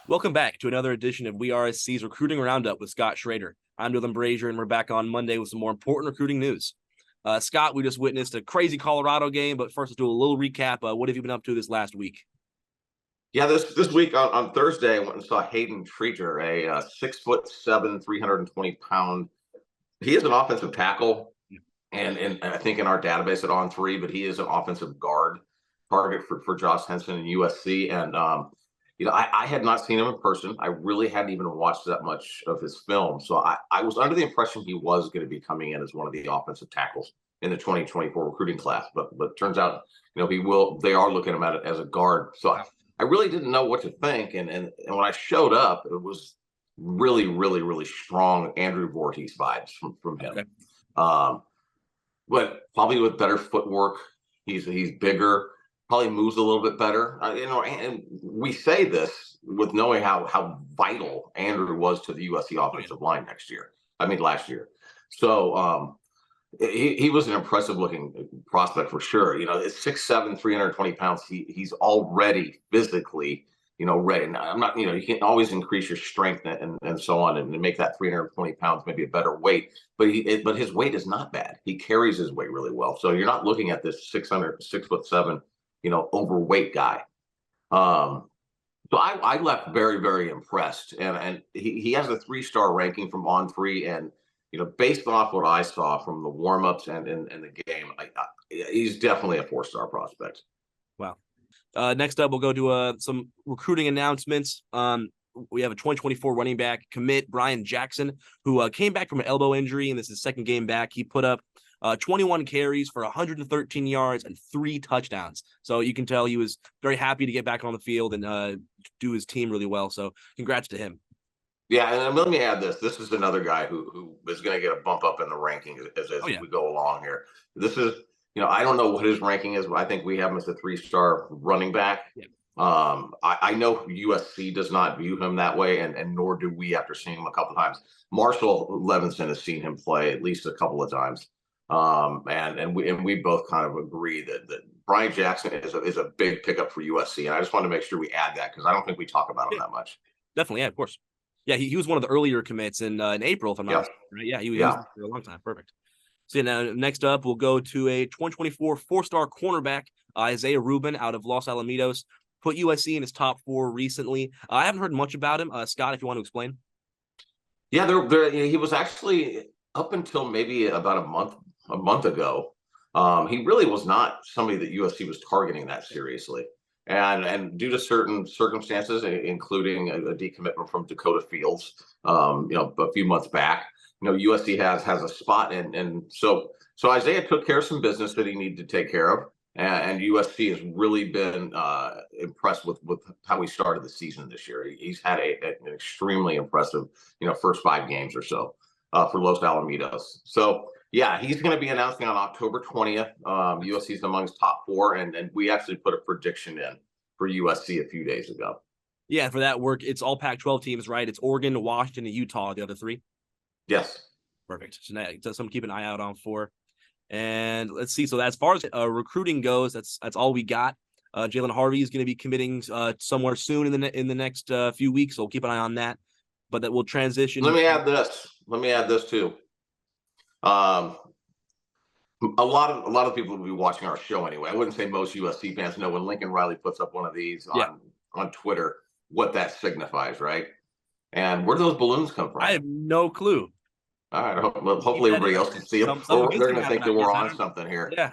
Welcome back to another edition of WeAreSC's Recruiting Roundup with Scott Schrader. I'm Dylan Brashier, and we're back on Monday with some more important recruiting news. Scott, we just witnessed a crazy Colorado game, but first let's do a little recap. What have you been up to this last week? Yeah, this week on Thursday, I went and saw Hayden Treter, a 6'7", 320-pound. He is an offensive tackle, and I think in our database at On3, but he is an offensive guard target for Josh Henson and USC. And I had not seen him in person. I really hadn't even watched that much of his film, so I was under the impression he was going to be coming in as one of the offensive tackles in the 2024 recruiting class. But turns out, he will. They are looking at it as a guard. So I really didn't know what to think. And when I showed up, it was really, really, really strong Andrew Voorhees vibes from him. Okay. But probably with better footwork. He's bigger, probably moves a little bit better. And we say this with knowing how vital Andrew was to the USC offensive line last year. So he was an impressive looking prospect for sure. It's 6'7", 320 pounds. He's already physically, ready. Now, I'm not, you can always increase your strength and so on and make that 320 pounds maybe a better weight. But his weight is not bad. He carries his weight really well. So you're not looking at this 6'7", overweight guy. So I left very, very impressed. And he has a 3-star ranking from On3, and based off what I saw from the warmups and the game, he's definitely a 4-star prospect. Wow. Next up, we'll go to some recruiting announcements. We have a 2024 running back commit, Bryan Jackson, who came back from an elbow injury, and this is his second game back. He put up 21 carries for 113 yards and 3 touchdowns. So you can tell he was very happy to get back on the field and do his team really well. So congrats to him. Yeah, and let me add this. This is another guy who is going to get a bump up in the ranking as we go along here. This is, I don't know what his ranking is, but I think we have him as a 3-star running back. Yeah. I know USC does not view him that way, and nor do we after seeing him a couple of times. Marshall Levinson has seen him play at least a couple of times. And we both kind of agree that Bryan Jackson is a big pickup for USC. And I just wanted to make sure we add that because I don't think we talk about him that much. Definitely, yeah, of course. Yeah, he was one of the earlier commits in April, if I'm not mistaken, right? Yeah, he was for a long time. Perfect. So now next up, we'll go to a 2024 4-star cornerback, Isaiah Rubin out of Los Alamitos. Put USC in his top 4 recently. I haven't heard much about him. Scott, if you want to explain. Yeah, he was actually up until maybe about a month ago. He really was not somebody that USC was targeting that seriously. And due to certain circumstances, including a decommitment from Dakota Fields, a few months back, USC has a spot, and so Isaiah took care of some business that he needed to take care of, and USC has really been impressed with how he started the season this year. He's had an extremely impressive, first 5 games or so for Los Alamitos. So. Yeah, he's going to be announcing on October 20th. USC is among his top 4, and we actually put a prediction in for USC a few days ago. Yeah, for that work, it's all Pac-12 teams, right? It's Oregon, Washington, and Utah, the other 3. Yes. Perfect. So now something to keep an eye out on for. And let's see. So as far as recruiting goes, that's all we got. Jalen Harvey is going to be committing somewhere soon in the next few weeks, so we'll keep an eye on that. But that will transition. Let me add this too. A lot of people will be watching our show anyway. I wouldn't say most USC fans know when Lincoln Riley puts up one of these on Twitter what that signifies, right? And where do those balloons come from? I have no clue. All right. Hopefully everybody else can see them. They're going to think that we're on something here. Yeah.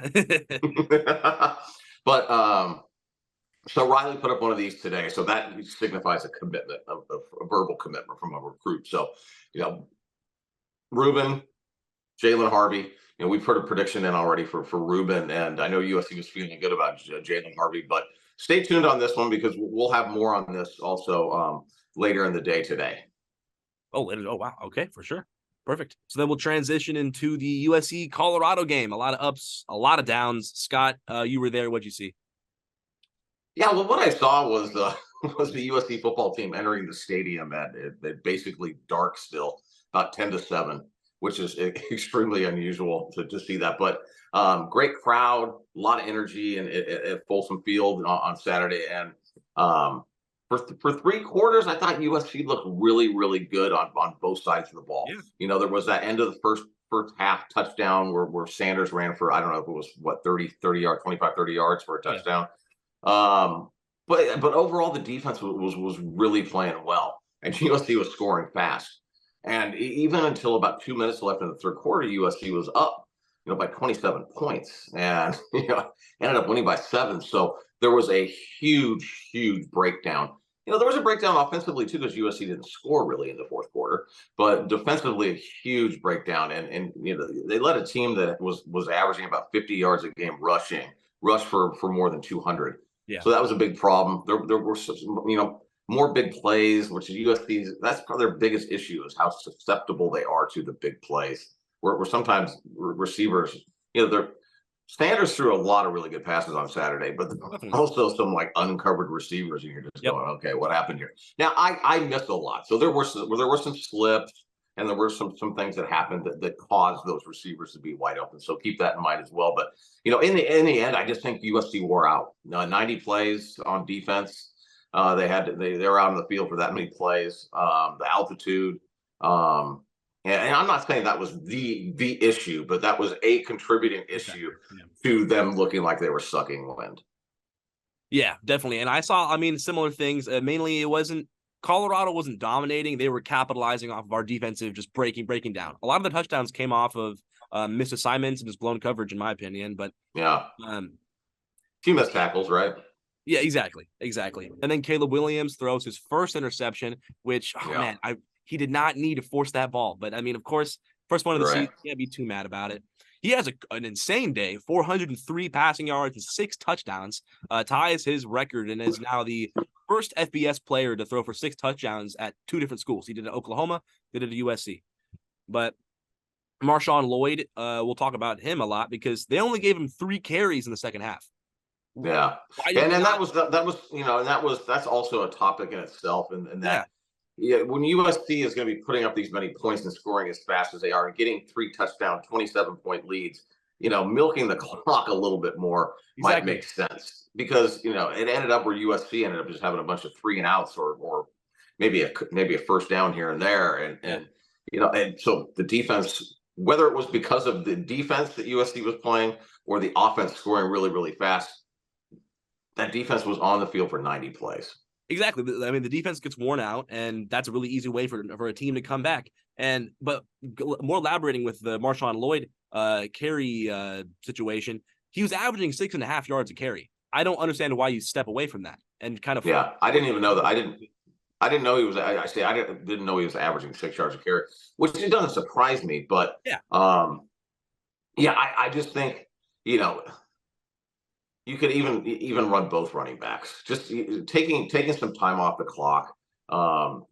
But so Riley put up one of these today. So that signifies a commitment, a verbal commitment from a recruit. So, Rubin, Jalen Harvey, we put a prediction in already for Rubin, and I know USC was feeling good about Jalen Harvey, but stay tuned on this one because we'll have more on this also later in the day today. Oh, wow. Okay, for sure. Perfect. So then we'll transition into the USC Colorado game. A lot of ups, a lot of downs. Scott, you were there. What'd you see? Yeah, well, what I saw was the USC football team entering the stadium at basically dark still, about 10-7. Which is extremely unusual to see that. But great crowd, a lot of energy and at Folsom Field on Saturday. And for 3 quarters, I thought USC looked really, really good on both sides of the ball. Yeah. There was that end of the first half touchdown where Sanders ran for, I don't know if it was what, 30 yards, 25, 30 yards for a Yeah. touchdown. But overall the defense was really playing well, and USC was scoring fast. And even until about 2 minutes left in the third quarter, USC was up, by 27 points, and ended up winning by 7. So there was a huge, huge breakdown. There was a breakdown offensively too, because USC didn't score really in the fourth quarter, but defensively a huge breakdown. And they let a team that was averaging about 50 yards a game rush for more than 200. Yeah. So that was a big problem. There were more big plays, which is USC's. That's probably their biggest issue, is how susceptible they are to the big plays. Where sometimes receivers, they're Sanders threw a lot of really good passes on Saturday, but also some like uncovered receivers, and you're just going, okay, what happened here? Now I missed a lot, so there were some slips, and there were some things that happened that caused those receivers to be wide open. So keep that in mind as well. But in the end, I just think USC wore out. 90 plays on defense. They were out on the field for that many plays. The altitude. And I'm not saying that was the issue, but that was a contributing issue to them looking like they were sucking wind. Yeah, definitely. And I saw, similar things. Mainly, Colorado wasn't dominating. They were capitalizing off of our defensive, just breaking down. A lot of the touchdowns came off of missed assignments and just blown coverage, in my opinion. But yeah, few missed tackles, right? Yeah, exactly. And then Caleb Williams throws his first interception, which he did not need to force that ball. But of course, first one of the season, can't be too mad about it. He has an insane day, 403 passing yards and 6 touchdowns, ties his record, and is now the first FBS player to throw for 6 touchdowns at 2 different schools. He did it at Oklahoma, did it at USC. But Marshawn Lloyd, we'll talk about him a lot because they only gave him 3 carries in the second half. Yeah, that's also a topic in itself, and that when USC is going to be putting up these many points and scoring as fast as they are, and getting 3 touchdown, 27-point leads, milking the clock a little bit more might make sense, because it ended up where USC ended up just having a bunch of 3 and outs or maybe a first down here and there, and so the defense, whether it was because of the defense that USC was playing or the offense scoring really, really fast, that defense was on the field for 90 plays. Exactly. The defense gets worn out, and that's a really easy way for a team to come back. But more elaborating with the Marshawn Lloyd carry situation, he was averaging 6.5 yards a carry. I don't understand why you step away from that and kind of. Yeah, I didn't even know that. I didn't know he was. I didn't know he was averaging 6 yards a carry, which it doesn't surprise me. But I just think you could even run both running backs, just taking some time off the clock. And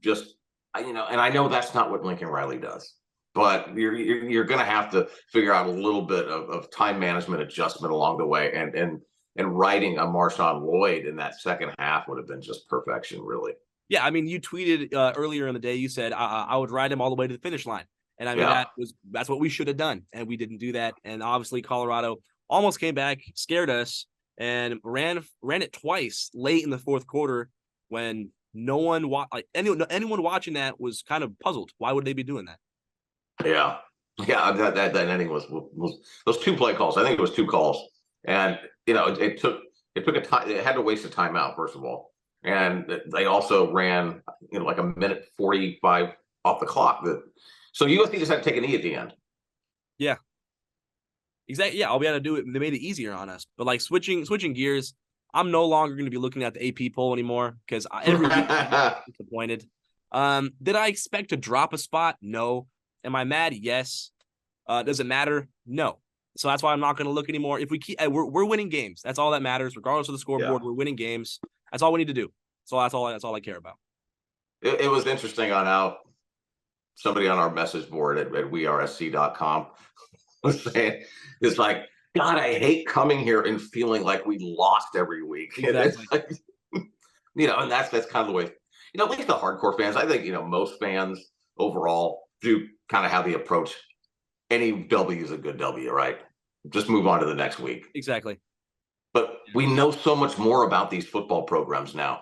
I know that's not what Lincoln Riley does, but you're going to have to figure out a little bit of time management adjustment along the way, and riding a Marshawn Lloyd in that second half would have been just perfection, really. Yeah, you tweeted earlier in the day. You said I would ride him all the way to the finish line, and that's what we should have done, and we didn't do that. And obviously, Colorado almost came back, scared us, and ran it twice late in the fourth quarter when no one anyone watching that was kind of puzzled. Why would they be doing that? Yeah, that ending was those 2 play calls. I think it was 2 calls, and it took a time. It had to waste a timeout, first of all, and they also ran like a minute 45 off the clock. So USC just had to take a knee at the end. Yeah. Exactly. Yeah, all we had to do it. They made it easier on us. But like switching gears, I'm no longer going to be looking at the AP poll anymore because every week I'm disappointed. Did I expect to drop a spot? No. Am I mad? Yes. Does it matter? No. So that's why I'm not going to look anymore. If we keep, we're winning games. That's all that matters, regardless of the scoreboard. We're winning games. That's all we need to do. So that's all I care about. It was interesting on how somebody on our message board at WeAreSC.com was saying, it's like, God, I hate coming here and feeling like we lost every week. Exactly. And it's like, and that's kind of the way, at least the hardcore fans, I think, most fans overall do kind of have the approach, any W is a good W, right? Just move on to the next week. Exactly. But we know so much more about these football programs now.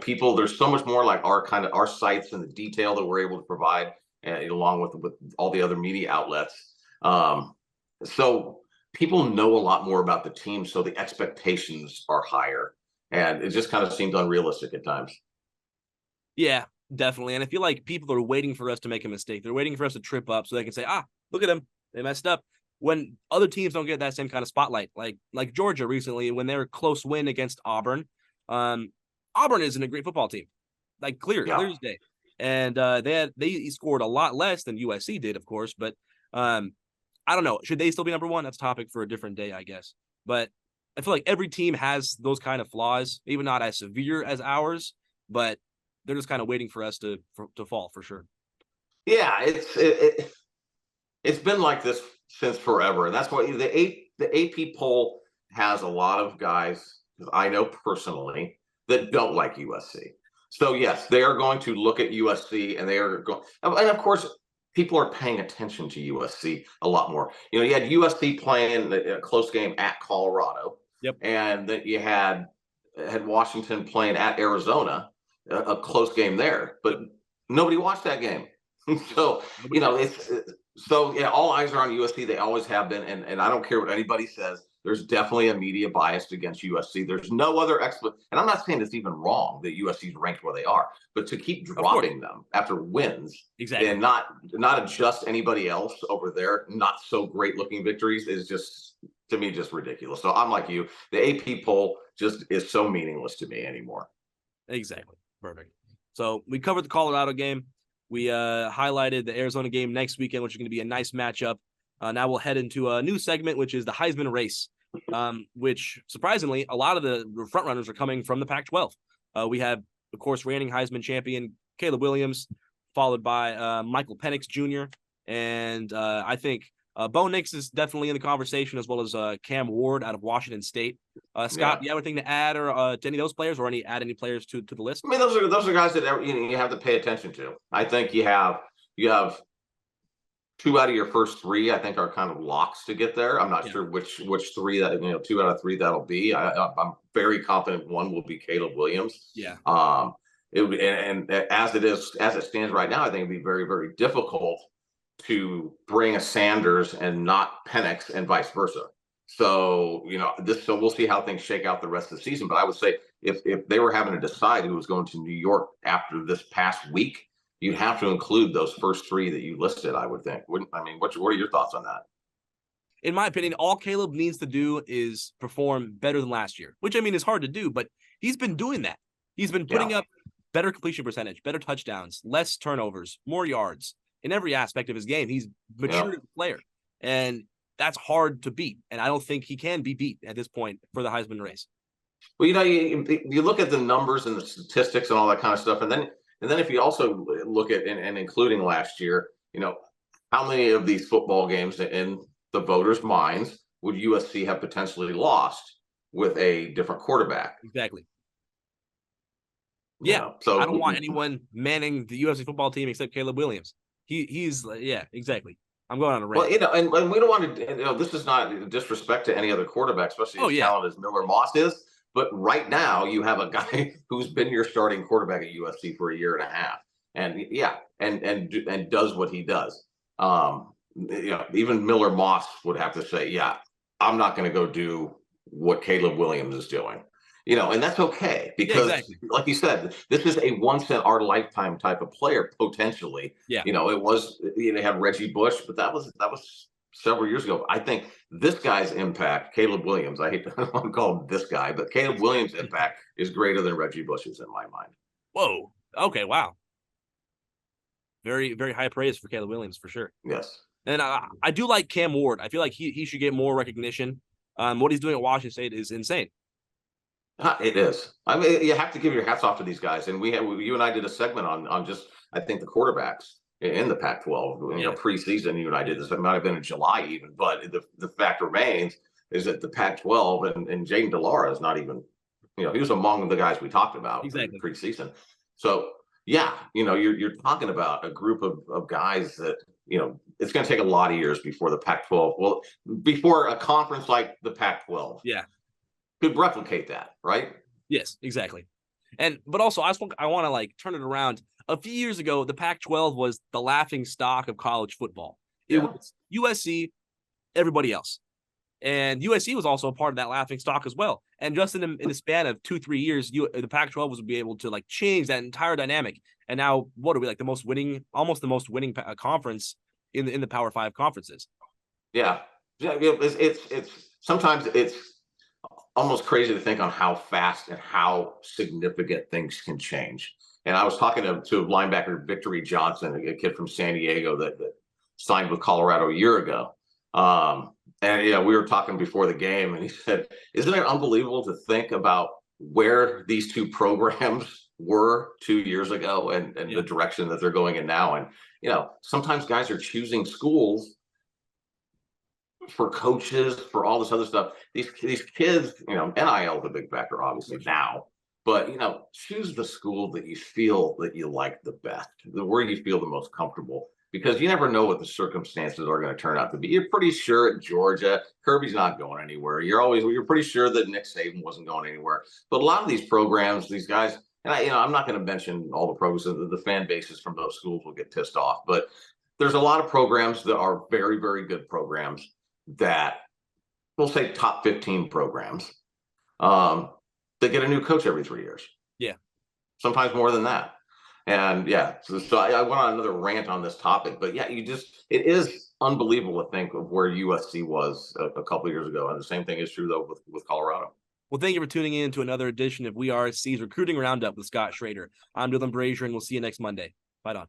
People, there's so much more like our sites and the detail that we're able to provide, along with all the other media outlets. So people know a lot more about the team, so the expectations are higher, and it just kind of seems unrealistic at times. Yeah, definitely. And I feel like people are waiting for us to make a mistake. They're waiting for us to trip up so they can say, look at them. They messed up. When other teams don't get that same kind of spotlight, like Georgia recently, when their close win against Auburn, Auburn isn't a great football team, like clear Yeah. as day. And they scored a lot less than USC did, of course. But I don't know. Should they still be number one? That's a topic for a different day, I guess. But I feel like every team has those kind of flaws, even not as severe as ours, but they're just kind of waiting for us to fall for sure. Yeah, it's been like this since forever, and that's why the AP poll has a lot of guys that I know personally that don't like USC. So yes, they are going to look at USC, and they are going, and of course, people are paying attention to USC a lot more. You had USC playing a close game at Colorado, Yep, and then you had Washington playing at Arizona, a close game there, but nobody watched that game. So all eyes are on USC. They always have been, and I don't care what anybody says. There's definitely a media bias against USC. There's no other expert, and I'm not saying it's even wrong that USC's ranked where they are, but to keep dropping them after wins, exactly, and not adjust anybody else over there, not so great looking victories is just, to me, just ridiculous. So I'm like you. The AP poll just is so meaningless to me anymore. exactly, perfect. So we covered the Colorado game. We highlighted the Arizona game next weekend, which is going to be a nice matchup. Now we'll head into a new segment, which is the Heisman race, which surprisingly, a lot of the front runners are coming from the Pac-12. We have, of course, reigning Heisman champion Caleb Williams, followed by Michael Penix Jr. And I think Bo Nix is definitely in the conversation, as well as Cam Ward out of Washington State. Scott, do you have anything to add or to any of those players, or add any players to the list? I mean, those are guys that you have to pay attention to. I think you have two out of your first three, I think, are kind of locks to get there. I'm not sure which three that, 2 out of 3 that'll be. I'm very confident one will be Caleb Williams. Yeah. And as it stands right now, I think it'd be very, very difficult to bring a Sanders and not Penix and vice versa. So we'll see how things shake out the rest of the season. But I would say if they were having to decide who was going to New York after this past week, you'd have to include those first three that you listed, I would think. What are your thoughts on that? In my opinion, all Caleb needs to do is perform better than last year, which is hard to do, but he's been doing that. He's been putting up better completion percentage, better touchdowns, less turnovers, more yards in every aspect of his game. He's matured as a player, and that's hard to beat. And I don't think he can be beat at this point for the Heisman race. Well, you look at the numbers and the statistics and all that kind of stuff, and then if you also look at and including last year, how many of these football games in the voters' minds would USC have potentially lost with a different quarterback? Exactly. Yeah. So I don't want anyone manning the USC football team except Caleb Williams. He's exactly. I'm going on a rant. Well, and we don't want to. This is not disrespect to any other quarterback, especially as talented as Miller Moss is. But right now, you have a guy who's been your starting quarterback at USC for a year and a half, and does what he does. Even Miller Moss would have to say, I'm not going to go do what Caleb Williams is doing. And that's okay, because like you said, this is a once in our lifetime type of player potentially. Yeah. They had Reggie Bush, but that was several years ago. I think this guy's impact, Caleb Williams, I don't want to call him this guy, but Caleb Williams' impact is greater than Reggie Bush's in my mind. Whoa. Okay. Wow. Very, very high praise for Caleb Williams for sure. Yes. And I do like Cam Ward. I feel like he should get more recognition. What he's doing at Washington State is insane. It is. I mean, you have to give your hats off to these guys. And you and I did a segment on just, I think, the quarterbacks in the Pac-12, preseason. You and I did this. It might have been in July even, but the fact remains is that the Pac-12 and Jaden DeLara is not even, he was among the guys we talked about in preseason. So you're talking about a group of guys that, it's going to take a lot of years before the Pac-12, before a conference like the Pac-12. Yeah. could replicate that, right? Yes, exactly. But also I want to like turn it around. A few years ago, the Pac-12 was the laughing stock of college football. It was USC, everybody else. And USC was also a part of that laughing stock as well. And just in the span of 2-3 years, the Pac-12 was be able to like change that entire dynamic. And now, what are we, like almost the most winning conference in the Power Five conferences? Yeah, yeah. It's sometimes it's almost crazy to think on how fast and how significant things can change. And I was talking to linebacker Victory Johnson, a kid from San Diego that signed with Colorado a year ago. And we were talking before the game, and he said, "Isn't it unbelievable to think about where these two programs were 2 years ago and the direction that they're going in now?" And sometimes guys are choosing schools for coaches, for all this other stuff. These kids, NIL is a big factor, obviously now, but choose the school that you feel that you like the best, where you feel the most comfortable, because you never know what the circumstances are going to turn out to be. You're pretty sure at Georgia, Kirby's not going anywhere. You're pretty sure that Nick Saban wasn't going anywhere. But a lot of these programs, these guys, and I'm not going to mention all the programs. The fan bases from those schools will get pissed off, but there's a lot of programs that are very, very good programs that we'll say top 15 programs. They get a new coach every 3 years. Yeah. Sometimes more than that. And so I went on another rant on this topic, but it is unbelievable to think of where USC was a couple of years ago. And the same thing is true though with Colorado. Well, thank you for tuning in to another edition of WeAreSC's Recruiting Roundup with Scott Schrader. I'm Dylan Brashier, and we'll see you next Monday. Bye, Don.